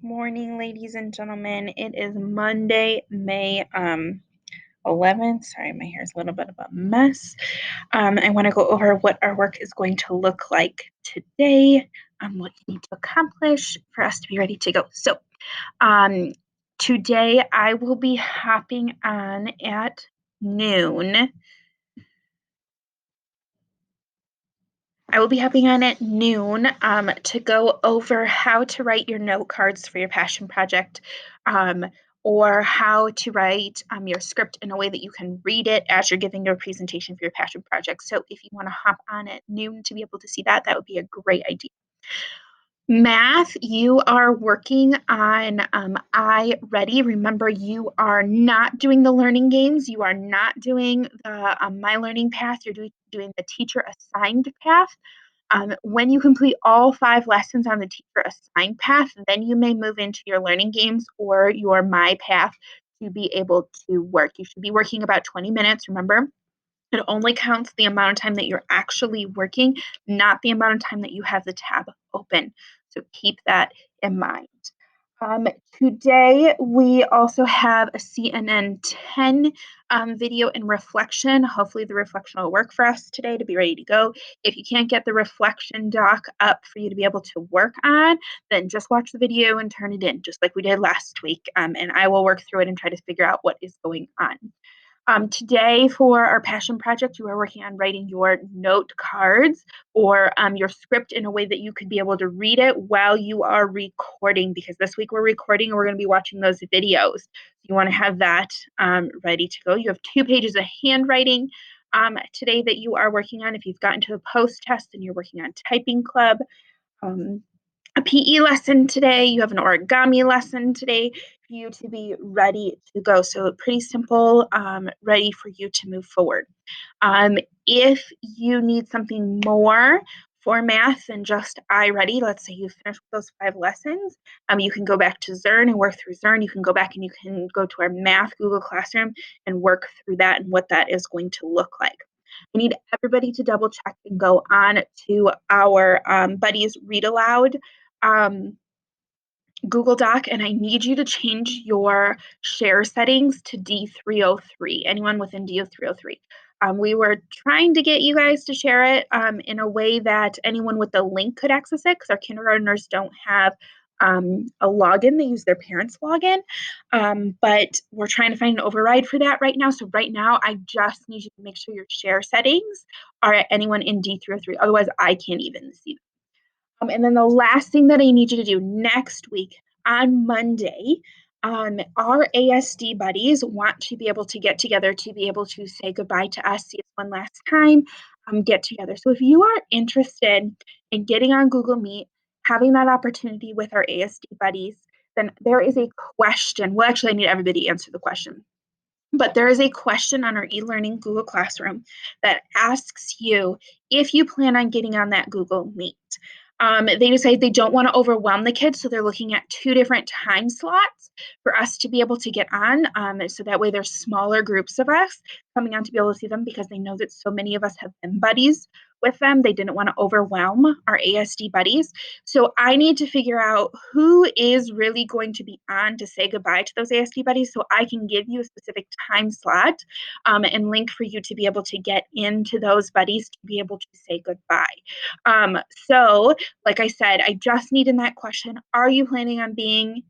Morning, ladies and gentlemen. It is Monday, May 11th. Sorry, my hair is a little bit of a mess. I want to go over what our work is going to look like today, what you need to accomplish for us to be ready to go. So, today I will be hopping on at noon. To go over how to write your note cards for your passion project, um, or how to write your script in a way that you can read it as you're giving your presentation for your passion project. So if you want to hop on at noon to be able to see that, that would be a great idea. Math, you are working on iReady. Remember, you are not doing the learning games. You are not doing the My Learning Path. You're doing the teacher assigned path. When you complete all 5 lessons on the teacher assigned path, then you may move into your learning games or your My Path to be able to work. You should be working about 20 minutes. Remember, it only counts the amount of time that you're actually working, not the amount of time that you have the tab open. So keep that in mind. Today, we also have a CNN 10 video and reflection. Hopefully, the reflection will work for us today to be ready to go. If you can't get the reflection doc up for you to be able to work on, then just watch the video and turn it in, just like we did last week. And I will work through it and try to figure out what is going on. Today, for our passion project, you are working on writing your note cards or your script in a way that you could be able to read it while you are recording, because this week we're recording and we're going to be watching those videos. You want to have that ready to go. You have 2 pages of handwriting today that you are working on. If you've gotten to the post test and you're working on typing club, a PE lesson today, you have an origami lesson today for you to be ready to go. So pretty simple, ready for you to move forward. If you need something more for math than just iReady, let's say you finished with those 5 lessons, you can go back to Zearn and work through Zearn. You can go back and you can go to our math Google Classroom and work through that and what that is going to look like. I need everybody to double check and go on to our Buddies Read Aloud Google Doc, and I need you to change your share settings to D303. Anyone within D303. We were trying to get you guys to share it in a way that anyone with the link could access it, because our kindergartners don't have a login. They use their parents' login. But we're trying to find an override for that right now. So right now, I just need you to make sure your share settings are at anyone in D303. Otherwise, I can't even see them. And then the last thing that I need you to do next week on Monday, our ASD buddies want to be able to get together to be able to say goodbye to us, see us one last time, get together. So if you are interested in getting on Google Meet, having that opportunity with our ASD buddies, then there is a question. Well, actually, I need everybody to answer the question. But there is a question on our e-learning Google Classroom that asks you if you plan on getting on that Google Meet. They decide they don't want to overwhelm the kids, so they're looking at 2 different time slots for us to be able to get on. So that way there's smaller groups of us coming on to be able to see them, because they know that so many of us have been buddies with them. They didn't want to overwhelm our ASD buddies. So I need to figure out who is really going to be on to say goodbye to those ASD buddies, so I can give you a specific time slot and link for you to be able to get into those buddies to be able to say goodbye. So like I said, I just need in that question, are you planning on being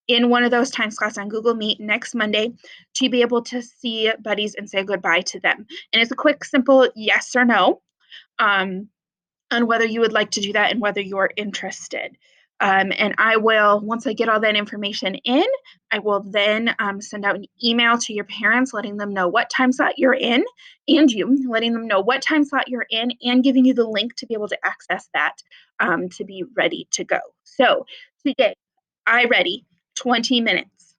in one of those time slots on Google Meet next Monday to be able to see buddies and say goodbye to them? And it's a quick, simple yes or no on whether you would like to do that and whether you're interested. And I will, once I get all that information in, I will then send out an email to your parents letting them know what time slot you're in, and you letting them know what time slot you're in, and giving you the link to be able to access that to be ready to go. So today, iReady, 20 minutes.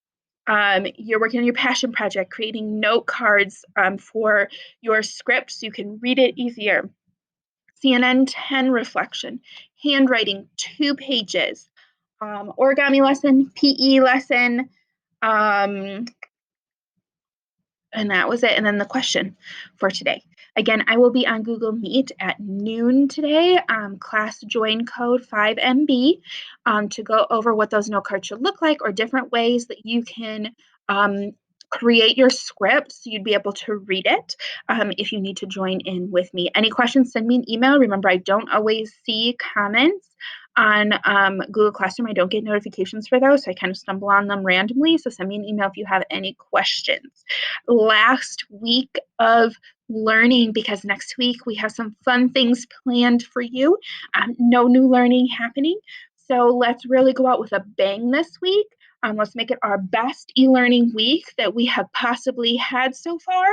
You're working on your passion project, creating note cards for your script so you can read it easier. CNN 10 reflection, handwriting 2 pages, origami lesson, PE lesson, and that was it. And then the question for today. Again, I will be on Google Meet at noon today, class join code 5MB, to go over what those note cards should look like or different ways that you can create your script so you'd be able to read it if you need to join in with me. Any questions, send me an email. Remember, I don't always see comments on Google Classroom. I don't get notifications for those, so I kind of stumble on them randomly. So send me an email if you have any questions. Last week of learning, because next week we have some fun things planned for you. No new learning happening. So let's really go out with a bang this week. Let's make it our best e-learning week that we have possibly had so far.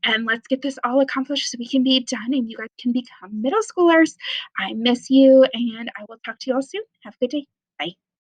And let's get this all accomplished so we can be done and you guys can become middle schoolers. I miss you, and I will talk to you all soon. Have a good day.